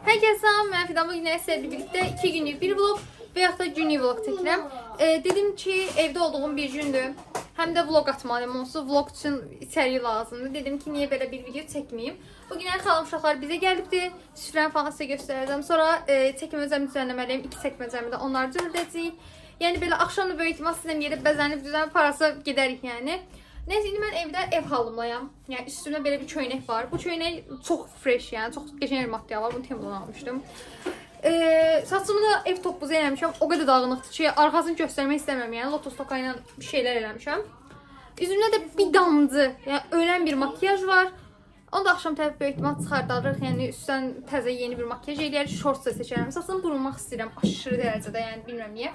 Herkese selam, ben Fidan. Bugün sizlerle birlikte 2 günlük bir vlog veya da günlük vlog çəkirəm. Dedim ki, evde olduğum bir gündür. Hem de vlog atmalıyım, onsuz vlog için içeriği lazımdır. Dedim ki, niye böyle bir video çəkməyim. Bugün xalam uşaqlar bizə gəlibdi. Süfrəni falan sizə göstərəcəm. Sonra çəkməcəmi düzənləməliyim. 2 çəkməcəmi də onlar düzəldəcəyik. Yəni belə axşam da böyük ihtimal sizlə yerə bəzənib düzən parası gedərik yəni. Neyse, indi mən evdə ev halımlayam. Yəni üstümdə belə bir köynək var. Bu köynək çox fresh, yəni çox qəşəng bir material var. Bunu Temu'dan almışdım. Saçımı da ev topbuzu eləmişəm. O qədər dağınıqdır ki, arxasını göstərmək istəmirəm. Yəni lotus toka ilə bir şeylər eləmişəm. Üzümdə də bir damcı, yəni ölən bir makyaj var. Onu da axşam tərəf böyük ihtimal çıxardarıq. Yəni üstdən təzə yeni bir makyaj eləyər, shorts da seçərəm. Saçımı burulmaq istəyirəm aşırı dərəcədə, yəni bilmirəm niyə.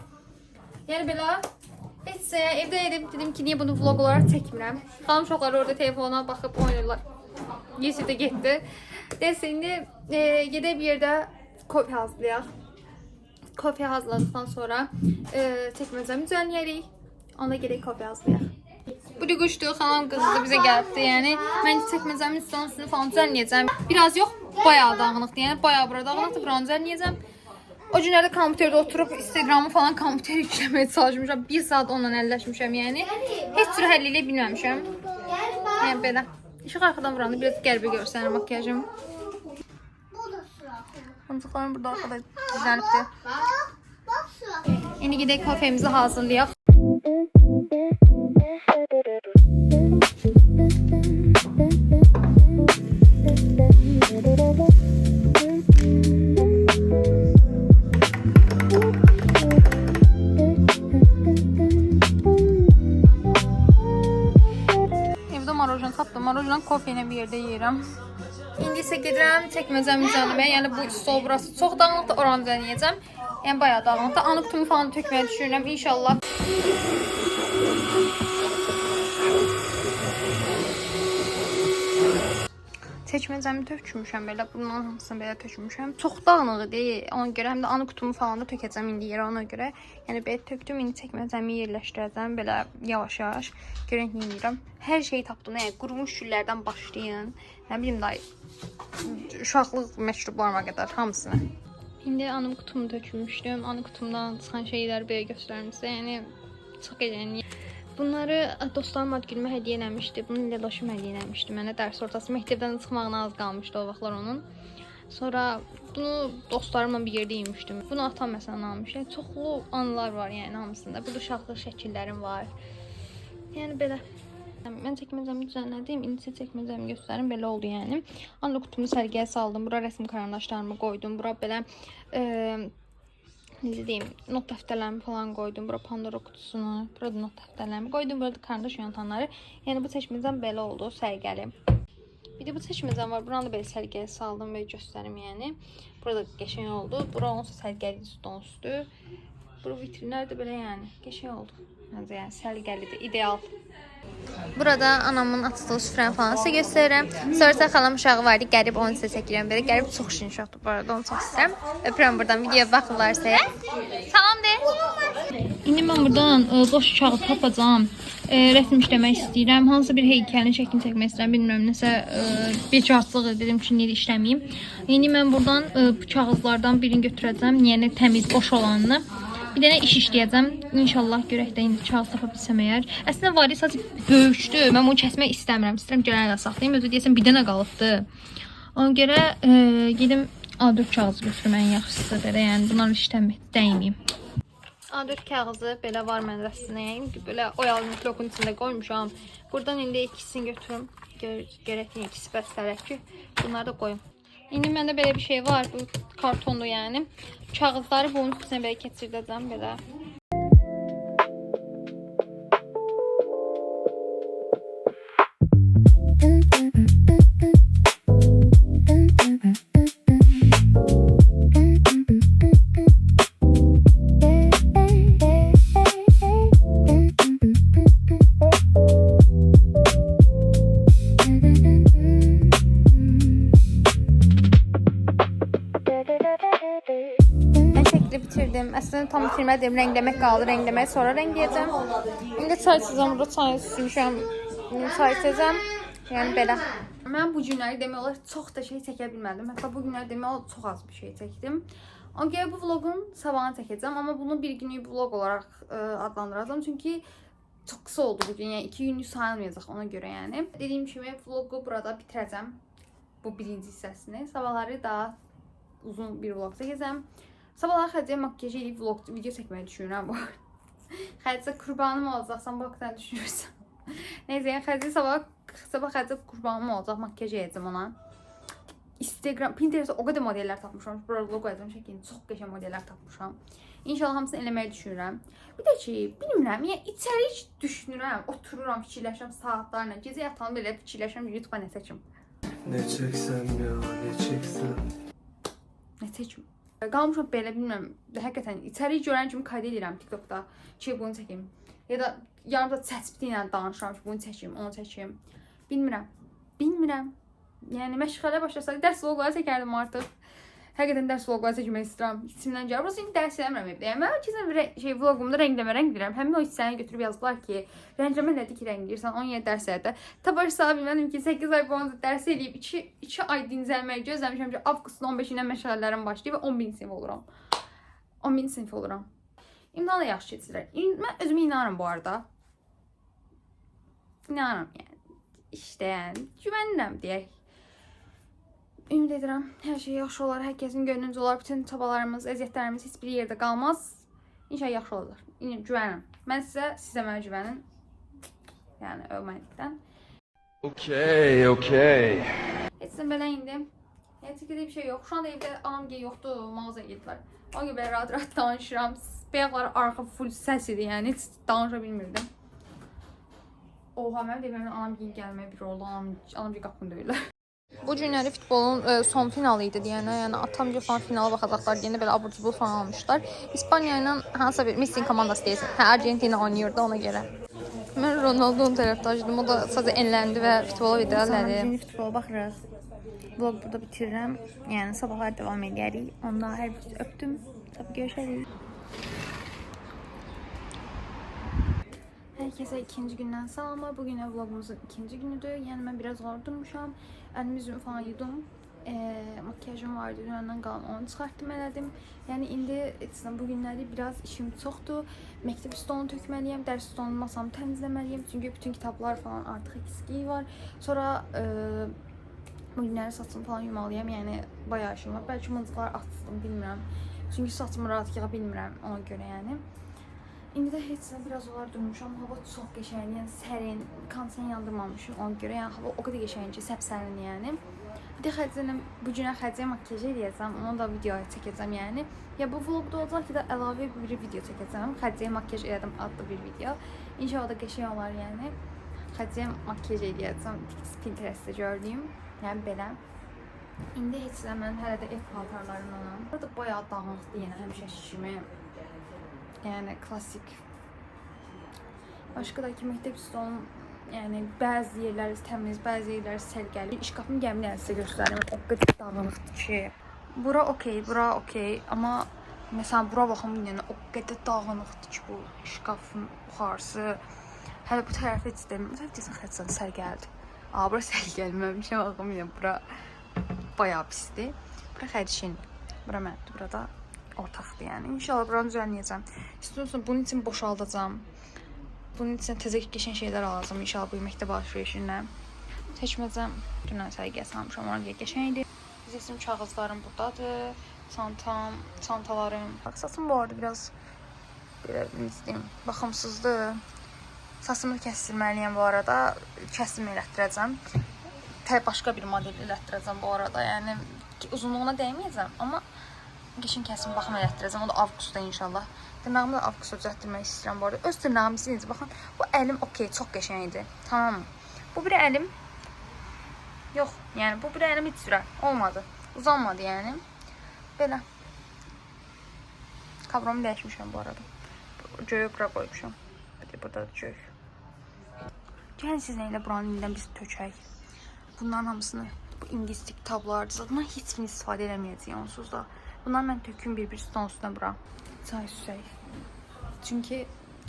Yəni belə Neyse, evdə dedim ki, niye bunu vlog olarak çəkmirəm. Xanım uşaqları orada telefona baxıb oynayırlar. Yusuf da getdi. Neyse, indi gedək bir yerdə kofe hazırlayaq. Kofe hazırladıktan sonra çəkməcəmi düzənləyərik. Onda gedək kofe hazırlayaq. Bu da quşdu, xanım qızı da bizə gəlibdi. Yəni, mən çəkməcəmin üstünü falan düzənləyəcəm. Biraz yox, bayağı dağınıqdır. Yəni, bayağı burada dağınıqdır, buranı düzənləyəcəm. O günlərdə kompüterdə oturup Instagram'ı falan kompüter yükləməyə çalışmışam. 1 saat onunla əlləşmişəm yəni. Heç cür həll edə bilməmişəm. Yəni belə. İşıq arxadan vurandı, biraz qəribə görsənir makyajım. Boncuklarım burada arxada düzəlibdir. İndi gedək kafemizi hazırlayaq. Marojla kofe ilə bir yerdə yeyirəm. İndi isə gedirəm çəkməcəmi düzənləməyə. Yəni bu stol burası çox dağınıqdır, oranı düzənləyəcəm. Yəni bayağı dağınıqdır. Anı kutumu falan tökməyə düşünürəm inşallah. Çəkməcəmi tökmüşəm belə, bunun hamısını belə tökmüşəm. Çox dağınıq deyil. Ona görə həm də anı kutumu falan da tökəcəm indi yerə ona görə. Yəni belə tökdüm, indi çəkməcəmi yerləşdirəcəm belə yavaş-yavaş. Görün yeyirəm. Hər şeyi tapdım. Yəni qurumuş güllərdən başlayın. Nə bilim dayı. Uşaqlıq məşrublarına qədər hamısını. İndi anı kutumu tökmüşdüm. Anı kutumdan çıxan şeyləri belə göstərim sizə. Yəni çox qəşəng. Bunları dostlarım ad günümə hədiyyə eləmişdi. Bunu Leloşum hədiyyə eləmişdi. Mənə dərs ortası məktəbdən çıxmağına az qalmışdı o vaxtlar onun. Sonra bunu dostlarımla bir yerdə yemişdim. Bunu atam məsələn almışdı. Yəni, çoxlu anılar var yəni hamısında. Burada uşaqlıq şəkillərim var. Yəni belə. Mən çəkməcəmi düzənlədim. İndi sizə çəkməcəmi göstərim. Belə oldu yəni. Anı kutumu sərgiyə saldım. Bura rəsm karandaşlarımı qoydum. Bura belə necə deyim, not dəftərlərimi falan qoydum. Bura Pandora kutusunu, burada not dəftərlərimi qoydum. Burada karandaş yöntemləri. Yəni bu çəkməcəm belə oldu, sərgəli. Bir də bu çəkməcəm var. Buranı da belə sərgiyə saldım və göstərim yəni. Burada qəşəng oldu. Bura onsa sərgəli üstü. Bura vitrinlər də belə yəni qəşəng oldu. Məncə yəni sərgəlidir, ideal. Burada anamın açdığı süfrəni falan sizə göstərirəm. Sonra xalam uşağı vardı, qərib onu sizə çəkirəm. Belə qərib çox şirin uşaqdır bu arada, onu çox istəyirəm. Öpürəm buradan, videoya baxırlarsa. Salam de. İndi mən buradan boş uşağı tapacağım. Rəsm işləmək istəyirəm. Hansısa bir heykəlin şəklini çəkmək istəyirəm. Bilmirəm, nəsə bir kağızlıq dedim ki, niyə işləməyim. İndi mən buradan bu kağızlardan birini götürəcəm. Yəni təmiz, boş olanını. Bir dənə iş işləyəcəm. İnşallah görək də indi kağız tapa bilsəm əgər. Əslində var ya, sadəcə böyükdür. Mən bunu kəsmək istəmirəm. İstəyirəm gələn də saxlayayım. Özü deyəsən bir dənə qalıbdı. Ona görə gedim A4 kağızı götürüm ən yaxşısı belə. Yəni bunlar işləmir, dəyməyim. A4 kağızı belə var məndə əslində. Belə oyalı mikrofon içində qoymuşam. Buradan indi ikisini götürüm. Görək ikisi bəstələk ki, bunları da qoyum. İndi məndə belə bir şey var. Bu kartondur yəni. Kağızları bunun üstünə belə keçirdəcəm belə. Bitirdim. Aslında tam bitirmədim. Rəngləmək qaldı. Rəngləməyi sonra rəngləyəcəm. İndi çay içəcəm. Burada çay süzmüşəm. Çay içəcəm. Yəni belə. Mən bu günləri demək olar çox da şey çəkə bilmədim. Hətta bu günləri demək olar çox az bir şey çəkdim. Ona görə bu vlogun sabahını çəkəcəm, amma bunu bir günlük vlog olaraq adlandıracağam. Çünki çox qısa oldu bu gün, yəni 2 günlük sayılmayacaq ona görə yəni. Dediyim kimi vlogu burada bitirəcəm. Bu birinci hissəsini. Sabahları daha uzun bir vlog çəkəcəm. Sabahları Xədicə makyaj edib vlog video çəkməyi düşünürəm bu. Xədicə qurbanım olacaqsan, bax sən düşünürsən. Neyse, yəni Xədicə sabah Xədicə qurbanım olacaq, makyaj edəcəm ona. Instagram, Pinterest'də o qədər modellər tapmışam. Bura vlog edəcəm şəkildə çox qəşəng modellər tapmışam. İnşallah hamısını eləməyi düşünürəm. Bir də ki, bilmirəm, yəni içəri heç düşünürəm, otururam, fikirləşirəm saatlarla. Gecə yatanı belə fikirləşirəm, YouTube-a nə çəkim. Ne çeksem ya, ne çeksem. Nə çəkim? Qalmışam belə, bilmirəm, həqiqətən içəri görən kimi kayda edirəm TikTokda ki, bunu çəkim. Ya da yarımda çəçpiti ilə danışıram ki, bunu çəkim, onu çəkim. Bilmirəm. Yəni məşğələ başlasaq, dərs vlogları çəkərdim artıq. Həqiqətən dərs vlogları çəkmək istəyirəm. İçimdən gəlir. Burası indi dərs eləmirəm evdə. Yəni mən keçən vlogumda rəng verirəm. Həmin o hissəni götürüb yazdılar ki, rəngləmə nədir ki, rəng deyirsən, 17 dərs elədi. Tabii bilmədim ki, 8 ay boyunca dərs eləyib 2 ay dincəlməyi gözləmişəm ki, avqustun 15-dən məşğələlərim başlayıb və 10.000 sinif oluram. 10.000 sinif oluram. İmtahan da yaxşı keçirlər. Mən özümə inanırım bu arada. İnanırım yəni. İşte yəni, güvənirəm deyək. Ümid edirəm, hər şey yaxşı olar, hər kəsin gönlüncə olar, bütün çabalarımız, əziyyətlərimiz heç bir yerdə qalmaz. İnşallah yaxşı olar. Güvənirəm. Mən sizə mənə güvənin. Yəni, övmənlikdən. Okey. Heç də belə indi. Yəni, çəkədə bir şey yox. Şu anda evdə anam yoxdur, mağazaya gediblər. Ona görə belə rahat danışıram. Bəyaqları arxa full səs idi, yəni heç danışa bilmirdim. Oha, mən deyirəm, anam gəlməyə bir oldu, anam qapını döyürlər. Bu günləri futbolun son finalı idi deyənə, yəni atamca falan finala baxacaqlar deyəndə belə abur-cubur falan almışlar. İspaniya ilə hansısa bir Messi komandası deyəsən. Hə, Argentina oynayırdı ona görə. Mən Ronaldo'nun tərəfdaşıydım. O da sadəcə enləndi və futbola video elədi. Şimdi futbola baxırıq. Vlog burada bitirirəm. Yəni sabahlar davam edərik. Onda hər birinizi öpdüm. Tabii görüşərik. Herkese ikinci gündən salamlar. Bugün vlogumuzun ikinci günüdür. Yəni mən biraz zor durmuşam. Əlimi yüzümü falan yudum. Makyajım vardı, dünəndən qalan onu çıxartdım, elədim. Yəni indi bu günləri biraz işim çoxdur. Məktəb stolunu tökməliyəm, dərs stolunu masamı təmizləməliyəm. Çünki bütün kitablar falan artıq eksikliyi var. Sonra bu günləri saçımı falan yumalıyam. Yəni bayağı işim var. Bəlkə mıncıqlar açdım, bilmirəm. Çünki saçımı rahat yığa bilmirəm ona görə yəni. İndi də heç biraz olar durmuşam. Hava çox qəşəngdir, yəni sərin, kondisioner yandırmamışım ona görə. Yəni hava o qədər qəşəngdir ki, səpsərin yəni. Bir də Xədicə bu günə Xədicə makyaj edəcəm, onu da videoya çəkəcəm yəni. Ya bu vlogda olacaq ki də əlavə bir video çəkəcəm. Xədicə makyaj edən adlı bir video. İnşallah da qəşəng olar yəni. Xədicə makyaj edəcəm. Pinterestdə gördüyüm. Yəni belə. İndi heç mən hələ də ev paltarlarımla. Burada bayağı dağınıqdır yenə həmişə kimi. Yəni klassik. Başqa da ki, məktəb stolum, yəni bəzi yerləri təmiz, bəzi yerləri sərgəli. İşqapımı gəmini sizə göstərim. O qədər dağınıqdır ki. Bura okey, amma məsələn bura baxım yəni o qədər dağınıqdır ki bu işqafın yuxarısı. Hələ bu tərəfə heç deməm. Məsələn xətsən sərgəlidir. Bura sərgəlməmişəm baxım yəni bura bayağı pisdir. Bura Xədicin. Bura məndir. Burada ortaqdır yəni. İnşallah buranı düzənləyəcəm. İstiyorsan bunun üçün boşaldacağam. Bunun üçün təzə qəşəng şeylər alacağam inşallah bu məktəb alışverişindən. Seçməcəm. Dünən sərgiyə salmışam, ona görə qəşəngdir. Resim kağızlarım buradadır. Çantalarım. Saçım bu arada biraz belə istəyim, baxımsızdır. Saçımı kəsdirməliyəm bu arada. Kəsim elətdirəcəm. Başqa bir model elətdirəcəm bu arada. Yəni uzunluğuna dəyməyəcəm, amma geçin kəsim baxım elətdirəcəm. O da avqustda inşallah. Dırnağımı da avqustda düzəltdirmək istəyirəm bu arada. Öz dırnağımı sizin baxın. Bu əlim okey, çox qəşəngdir. Tamam mı? Bu bir əlim yox, yəni bu bir əlim heç sürə olmadı. Uzanmadı yəni. Belə. Kabramı dəyişmişəm bu arada. Göyü bura qoymuşam. Burada da göy. Gəlin sizinlə buranın indidən biz tökək. Bunların hamısını bu ingilislik tablardır. Zaten heç birini istifadə eləməyəcəyik onsuz da. Bunları mən töküm bir stolun üstünə bura. Çay süsək. Çünki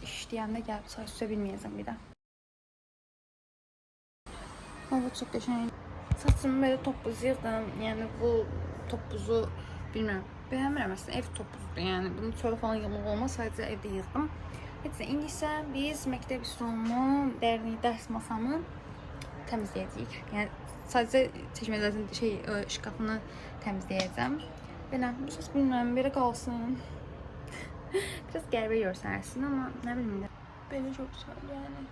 işləyəndə gəlib çay süsə bilməyəcəm bir də. Hava çok qəşəng. Saçımı belə topuz yığdım. Yəni bu topuzu bilmirəm. Bəyənmirəm əslində, ev topuzudur. Yəni bunu çölə falan yığmaq olmaz, sadəcə evdə yığdım. Heç nə, indi isə biz məktəb üsulumu, dərs masamı təmizləyəcəyik. Yəni sadəcə çəkməcənin şkafını təmizləyəcəm. Belə, heç bilmirəm, belə qalsın. Biraz qəribə görsənərsin, amma nə bilim də. Belə çox güzel yəni.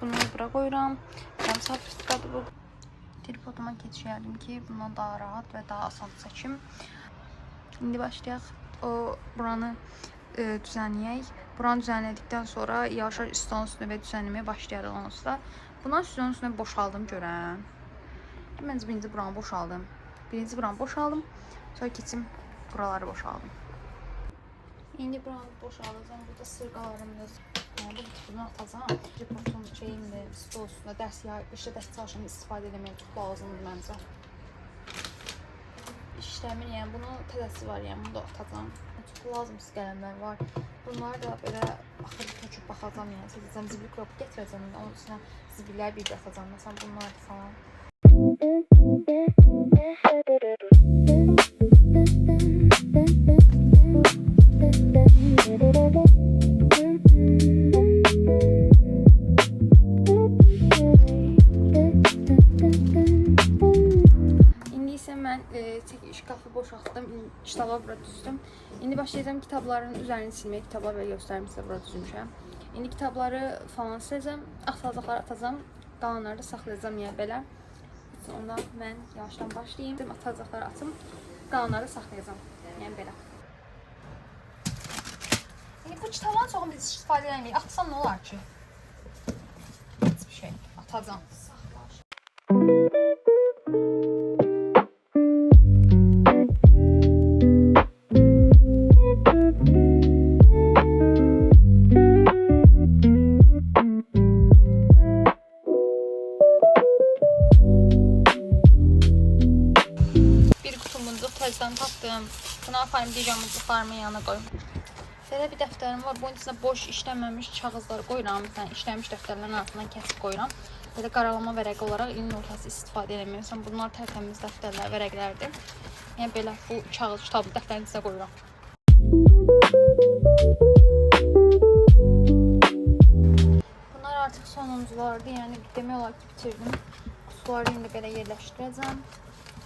Bunu bura qoyuram. Yarım saat istikadı bu. Tripoduma keçirdim ki, bundan daha rahat və daha asan çəkim. İndi başlayaq. Buranı düzənləyək. Buranı düzənlədikdən sonra yavaş-yavaş stolun üstünə və düzənləməyə başlayarıq onsuz da. Bundan stolun üstünə boşaldım görən. Məncə birinci buranı boşaldım. Sonra keçim buraları boşaldım. İndi buranı boşaldacağım. Burada sırqalarımda bu bunu atacağım. Tripodun şeyimdə, stol üstündə dərs çalışanda istifadə etmək çox lazımdır məncə. İşləmir, yəni bunun tədəsi var, yəni bunu da atacağım. Çox lazımsız qələmlər var. Bunları da belə axırı töküb baxacağım, yəni seçəcəm, zibil qrop gətirəcəm, onun içinə zibilləri bir atacağım, məsələn bunlar falan. Şkafı boşaltdım, kitabları bura düzdüm. İndi başlayacağım kitabların üzərini silməyə, kitabları belə göstərim sizə bura düzmüşəm. İndi kitabları falan siləcəm, atacaqları atacağım, qalanları da saxlayacağım yəni belə. Ondan mən yavaşdan başlayayım, atacaqları atım, qalanları saxlayacağım, yəni belə. İndi bu kitabların çoxunu biz istifadə edəməyik, atsam nə olar ki? Heç bir şey, atacağım. Tapdım. Bunu aparım digəmizliklarımın yanına qoyum. Belə bir dəftərim var. Bunun içində boş işləməmiş kağızları qoyuram. Məsələn, işləmiş dəftərlərin altından kəsib qoyuram. Belə qaralama vərəqi olaraq ilin ortası istifadə edəmək. Məsələn, bunlar tərtəmiz dəftərlər, vərəqlərdir. Yəni belə bu kağız kitabı dəftərin içində qoyuram. Bunlar artıq sonunculardır. Yəni demək olar ki, bitirdim. Kutuları indi belə yerləşdirəcəm.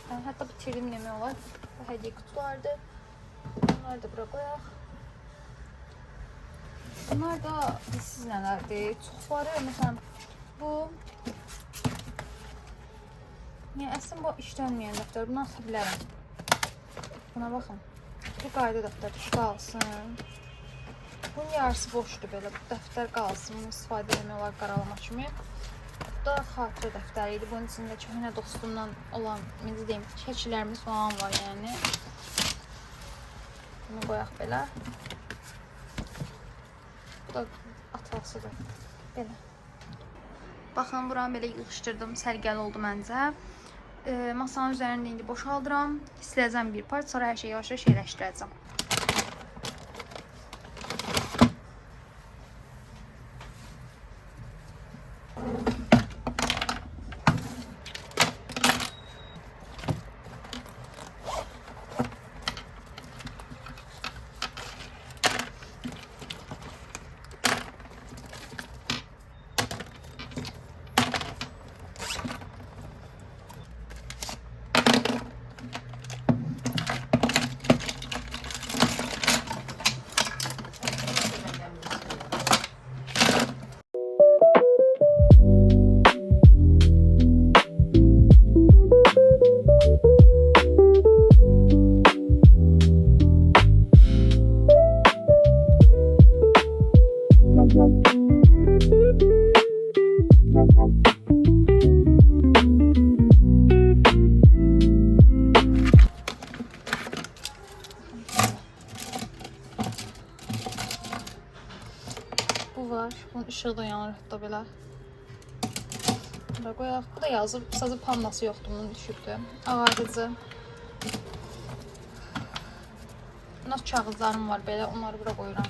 Hətta bitirdim demək olar. Bu hədiyyə kutulardır. Bunları da bura qoyaq. Bunlar da siz nələrdir? Çoxları, məsələn, bu yəni əslində bu işlənməyən dəftər. Bunu ata bilərəm. Buna baxın. Bu qayda dəftər qalsın. Bunun yarısı boşdur belə. Bu dəftər qalsın. Bunu istifadə etmək olar qaralama kimi. Bu da xatirə dəftəri idi. Bunun içində köhnə dostumdan olan, necə deyim, şəkillərimiz falan var yəni. Bunu qoyaq belə. Bu da atlasıdır. Belə. Baxın, buranı belə yığışdırdım. Sərgəli oldu məncə. Masanın üzərində indi boşaldıram. Siləcəm bir part, sonra hər şeyi yavaş-yavaş yerləşdirəcəm. Bu var. Bunun ışığı da yanır hətta belə. Bura qoyaq. Bu da yazıb. Sadəcə pandası yoxdur. Bunun düşübdür. Ağardıcı. Not kağızlarım var belə. Onları bura qoyuram.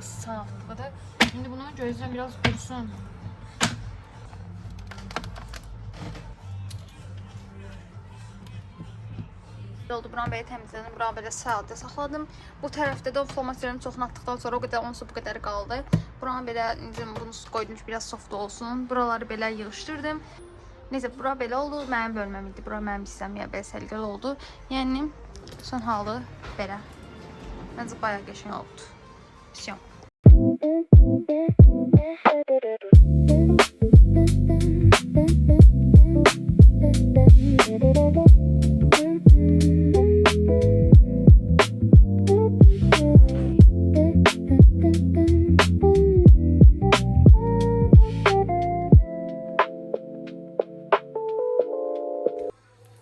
saflıqdır. İndi bunu gözləyirəm biraz qurusun. Oldu, buranı belə təmizlədim, buranı belə saatdə saxladım. Bu tərəfdə də flomasterimi çoxunu atdıqdan sonra o qədər, onsuz bu qədər qaldı. Buranı belə, bunu qoydum ki, biraz soft olsun. Buraları belə yığışdırdım. Neyse, bura belə oldu, mənim bölməm idi. Bura mənim hissəm, ya belə səliqəli oldu. Yəni, son halı belə. Məncə bayağı qəşəng oldu. Всё.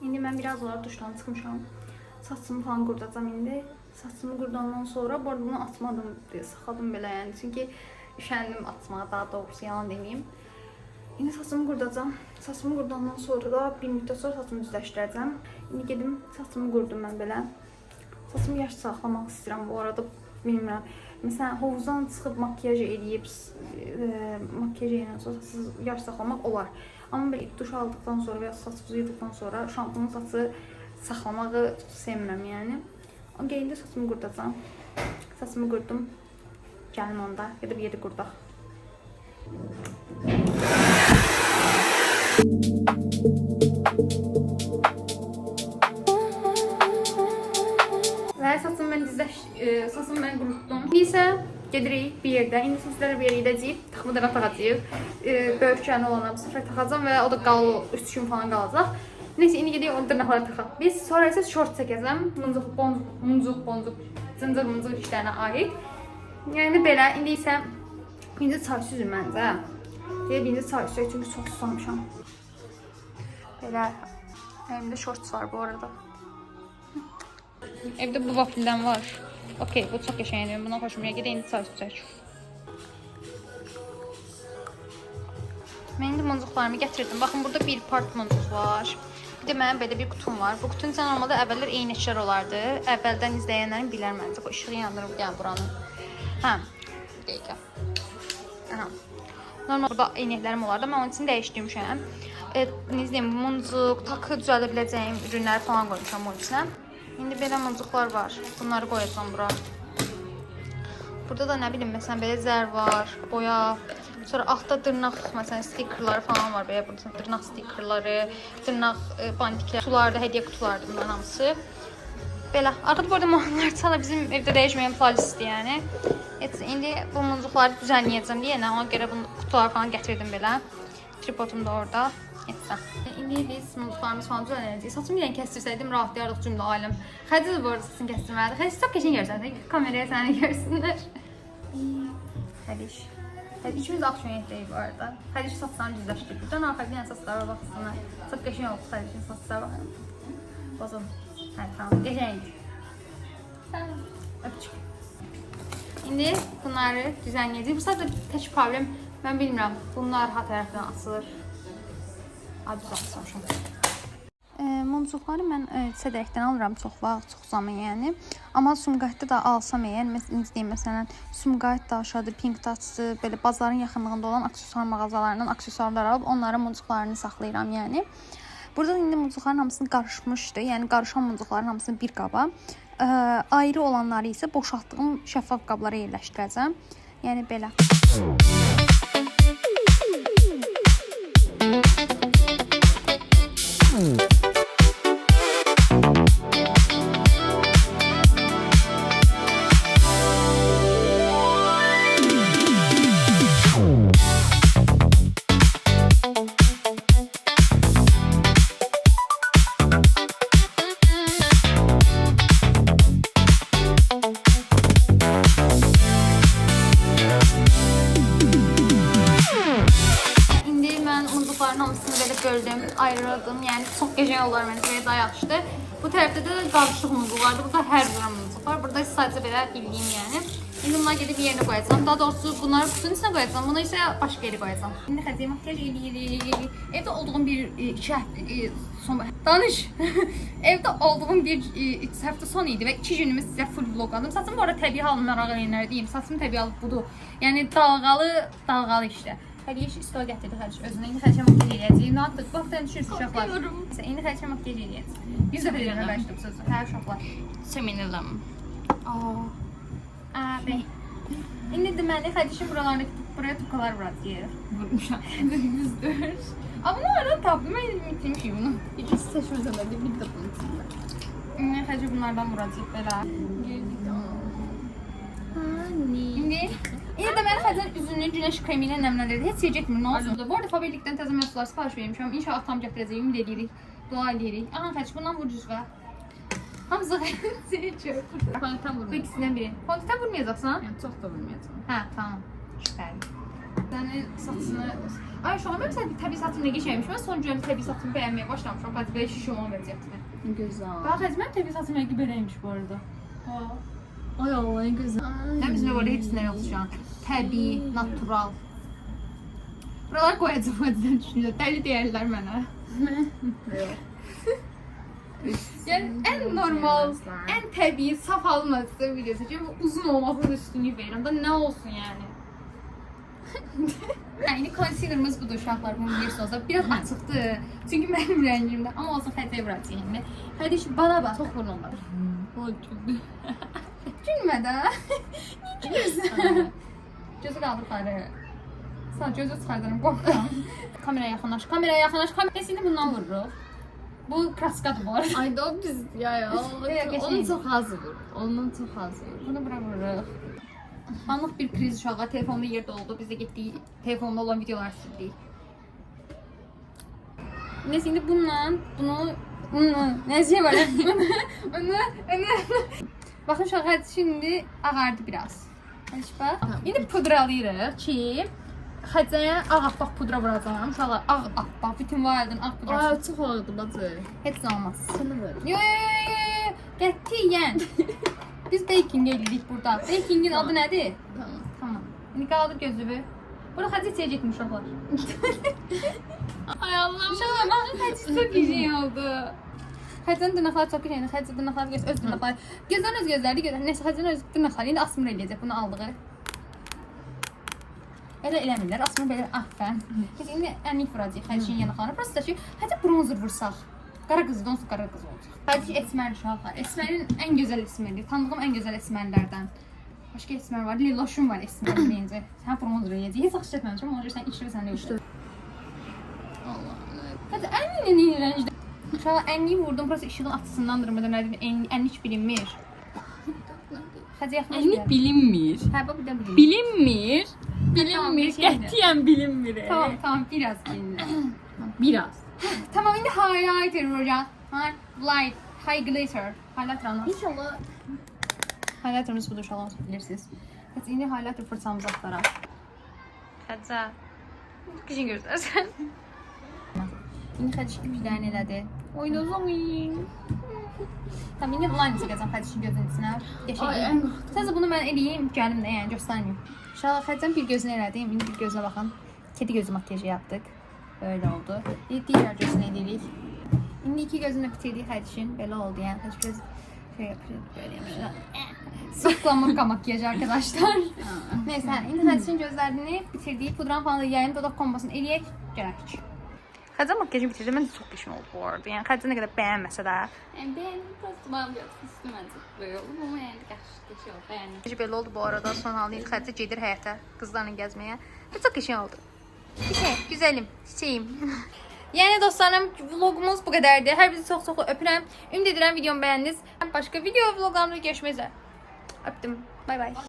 İndi mən biraz olaraq duşdan çıxmışam. Saçımı falan qurdacam indi. Saçımı qurdandan sonra, bu arada bunu atmadım, saxladım belə yəni. Çünki üşəndim atmağa, daha doğrusu yalan deməyim. İndi saçımı qurdacam. Saçımı qurdandan sonra da bir müddət sonra saçımı düzləşdirəcəm. İndi gedim saçımı qurdum mən belə. Saçımı yaş saxlamaq istəyirəm bu arada, bilmirəm. Məsələn, hovuzdan çıxıb makyaj edib, makyaj edən sonra yaş saxlamaq olar. Amma belə duş aldıqdan sonra və ya saçımızı yıdıqdan sonra şampunun saçı saxlamağı çox sevmirəm yəni. O gəlində saçımı qurdacam. Saçımı qurdum. Gəlin onda ya da bir yerdə qurdaq. Və saçımı mən qurutdum. İndi isə gedirik bir yerdə. İndi sizlərlə bir yerə gedəcəyik. Taxımı da taxacağıq. Böyükçəni olana bu səfər taxacam və o da qalı 3 gün falan qalacaq. Neyse, indi gedək onu dırnaqlara taxaq. Biz sonra isə şort çəkəcəm. Muncuq, cıncır işlərinə aid. Yəni belə, indi isə birinci çay süzüm məncə. Birinci çay süzək, çünki çox susamışam. Belə, əlimdə şort var bu arada. Evdə bu vafildən var. Okey, bu çox qəşəngdir. Buna xoşuma gəlir. İndi çay süzək. Mən indi muncuqlarımı gətirdim. Baxın, burada bir part muncuq var. Bir də mənim belə bir kutum var. Bu kutunun içində normalda əvvəllər eynəklər olardı. Əvvəldən izləyənlərin bilər məncə. Bu işığı yandırıb gəl buranın. Hə, bir dəqiqə. Aha. Normal burada eynəklərim olardı. Mən onun için dəyişdirmişəm. Necəyim, muncuq, takı düzəldə biləcəyim ürünləri falan qoymuşam onun içinə. İndi belə muncuqlar var. Bunları qoyacağam bura. Burada da nə bilim, məsələn belə zər var, boya. Sonra altda dırnaq, məsələn, stikerləri falan var. Belə burada dırnaq stikerləri, dırnaq bandiklər, kutularda, hədiyyə kutulardır bunların hamısı. Belə. Arxada bu arada mahnılar çala bizim evdə dəyişməyən playlistdir yəni. İndi bu muncuqları düzənləyəcəm deyə, ona görə bu kutuları falan gətirdim belə. Tripodum da orada. İndi biz muncuqlarımız falan düzənləyəcəyik. Saçımı bir dənə kəstirsəydim, rahatlayardıq cümlə aləm. Xədic bu arada saçını kəstirməlidir. Xədic çox qəşəng görsən, kameraya səni görsünlər. Xədic. İkimiz aksiyonetdeyiz bu arada. Xədic saçlarını düzləşdirdik. Buradan arxada yəni saçlara baxsınlar. Çox qəşəng oldu Xədicin saçları baxın. Bozun. Hə, tamam. Qəşəngdir. Öpücük. İndi bunları düzənləyəcəyik. Bu sadəcə tək problem, mən bilmirəm. Bunlar ha tərəfdən asılır. Düz asılmışam. Muncuqları mən sədəkdən alıram çox vaxt, çox zaman yəni. Amma Sumqayıtda da alsam məsələn, Sumqayıt daşadı, Pink Touch'ı, belə bazarın yaxınlığında olan aksesuar mağazalarından aksesuarlar alıb onlara muncuqlarını saxlayıram yəni. Burada indi muncuqların hamısını qarışmışdı. Yəni qarışan muncuqların hamısını bir qaba, ayrı olanları isə boşaltdığım şəffaf qablara yerləşdirəcəm. Yəni belə. Hamısını belə böldüm, ayırdım. Yəni çox qəşəng olar məncə, belə daha yaxşıdır. Bu tərəfdə də qarışıq muncuq vardı. Burada hər cür muncuq var. Burada sadəcə belə bildiyim yəni. İndi bunları gedib yerinə qoyacağam. Daha doğrusu bunları qutunun içinə qoyacağam. Bunu isə başqa yerə qoyacağam. İndi xəzəyə makyaj eləyirik. Evdə olduğum bir 2 həftə son danış. Evdə olduğum bir 3 həftə son idi və 2 günümüz sizə full vloqladım. Saçım bu arada təbii halını mərak edənlər deyim. Saçım təbii halı budur. Yəni dalğalı işte. Hədiyə istifa gətirdi xərc özünə. İndi xərcə makyaj eləyəcəyik. Nə etdik? Vaxtdan düşürsün uşaqlar. İndi xərcə makyaj eləyəcəyik. Bir dəfə deyirəm bəlkə bu sözü. Hə uşaqlar. Sevinirəm. Abi. İndi deməli xərcişin buraya tukalar vuracağıq. Vurmuşam. Düzdür. Amma bunu oradan tapdım. Mən bitirmişim bunu. İkisi seçməsə də bir də bunun içində. İndi xərcə bunlardan vuracağıq belə. İndi deməli xərcən üzünü günəş kremi ilə nəmləndirdi. Heç yer getmir, nə olsun da. Bu arada Faberlikdən təzə məhsullar sifariş vermişəm. İnşallah tam gətirəcəyik, ümid edirik. Dua edirik. Aha xərc bundan vur cüzvə. Hamısı xərcə çox. Fontan Bu vurmuyor. ikisindən biri. Fontan vurmayacaqsan? Yəni çox da vurmayacağam. Hə, tamam. Süper. Sənin saçını... Ay uşağım, mən sən təbii saçını nə geçəymiş? Mən son günlərdə təbii saçını bəyənməyə başlamışam. Hadi belə şişim onu verəcəkdim. Gözəl. Bax, mən təbii saçım həqiqi beləymiş bu arada. Ay Allah, nə gözəl. Həm bizdə var, hepsindən yoxdur şu an. Təbii, natural. Buralar qoyacaq, hadidən düşünürlər. Dəli deyərlər mənə. Yəni, ən normal, ən təbii, saf halımla sizə video seçiyorum. Uzun olmasının üstünlük verirəm da nə olsun yəni. Yəni, concealerımız budur uşaqlar, bunu bilirsiniz olsa. Biraz açıqdır. Çünki mənim rəngimdə. Amma olsa xətəyə vuracaq yəni. Hədiş, bana bax. Çox vurulmadı. O güldü. Gülmə də. Niyə gülürsən? Gözü qaldır xarı. Sağ gözü çıxardarım, qorxuram. Kameraya yaxınlaş, kameraya yaxınlaş. Neyse, indi bundan vururuq. Bu kraskadır bu arada. Ay da o biz ya. Onun çox az vur. Ondan çox az vur. Bunu bura vururuq. Anlıq bir kriz uşağı, telefonda yerdə oldu. Biz də getdik, telefonda olan videolar sildik. Neyse, indi bunu, neyse var, bunu. Baxın uşağı, hadi şimdi ağardı biraz. Hadi bax. İndi pudralayırıq ki, xəcəyə ağappaq pudra vuracağım. Uşaqlar, ağappaq, bütün vayadın ağ pudrası. Ay çox oldu bacı. Heç nə olmaz. Səni ver. Yo, qətiyyən. Biz baking elədik burada. Bakingin adı nədir? Tamam. Tamam. İndi qaldır gözünü. Burada xəcə çəkəcək uşaqlar. Ay Allah'ım. Uşaqlar, baxın xəcə çox iyi oldu. Xəcənin dırnaqları çox iyi. Xəcə dırnaqları öz dırnaqları. Gözlərin öz gözləri gözlər. Nəsə xəcənin öz dırnaqları. İndi asmır eləyəcək bunu aldığı. Elə eləmirlər. Asmır belə afən. Biz indi ənlik vuracaq xəcənin yanaqlarına. Prosta ki, xəcə bronzer vursaq. Qara qızı, onsuz qara qız olacaq. Xəcə esmər uşaqlar. Esmərin ən gözəl esməridir. Tanıdığım ən gözəl esmərlərdən. Başqa esmər var. Liloşum var esmər deyincə. Sən bronzer eləyəcək. Heç yaxşı etməmişəm. Ona görə sən işləyirsən nə yoxdur. Allah. Hadi ənliylə iyrəncdir. Uşağa ənliyi vurdum. Prosta işığın açısındandır. Mədə nə deyim, ənlik bilinmir. Hadi yaxınlaş. Ənlik bilinmir. Hə, bu bir də bilinmir. Bilinmir. Tamam, bir Bilinmir. şeydir. Qətiyyən bilinmir. Tamam, tamam, biraz bilinir. Biraz. Tamam, indi highlighter vuracağız. Highlight, high glitter. Highlighter anlar. İnşallah. Highlighterımız budur uşaqlar, bilirsiniz. Hadi indi highlighter fırçamızı axtaraq. Xəcə. Gücün göstərsən. İndi xədişin güclərini elədi. Oynazamayın. Tamam, indi line çəkəcəm xədişin gözünün içinə. Ay, Yaşayın. ən Səncə bunu mən eləyim, gəlim də, yəni göstərməyim. Uşaqlar, xədicən bir gözünü elədim, indi bir gözünə baxın. Kedi gözü makyajı yaptık. Böyle oldu. İlk diğer gözünü edirik. İndi iki gözünü bitirdik xədişin. Belə oldu, yəni xədiş göz şey yapıyor, böyle yapıyor. Sıklamırka makyajı arkadaşlar. Neyse, indi xədişin gözlərini bitirdik. Pudran falan da yayın, dodak kombosunu eləyək, gələk. Xədicə makyajı bitirdi, mən də çox pişman oldu bu arada. Yəni xədicə nə qədər bəyənməsə də. Yəni beğendim. Prosto ben biraz istemedim. Böyle oldu ama yani geçiyor. Beğendim. Belə oldu bu arada. Son halını xədicə gedir həyətə qızlarla gəzməyə. Və çox qəşəng oldu. Güzelim, çiçeğim. Yəni dostlarım, vlogumuz bu qədərdir. Hər birinizi çox öpürəm. Ümid edirəm videomu bəyəndiniz. Başqa video vloglarımda görüşmək üzrə. Öpdüm. Bay bay.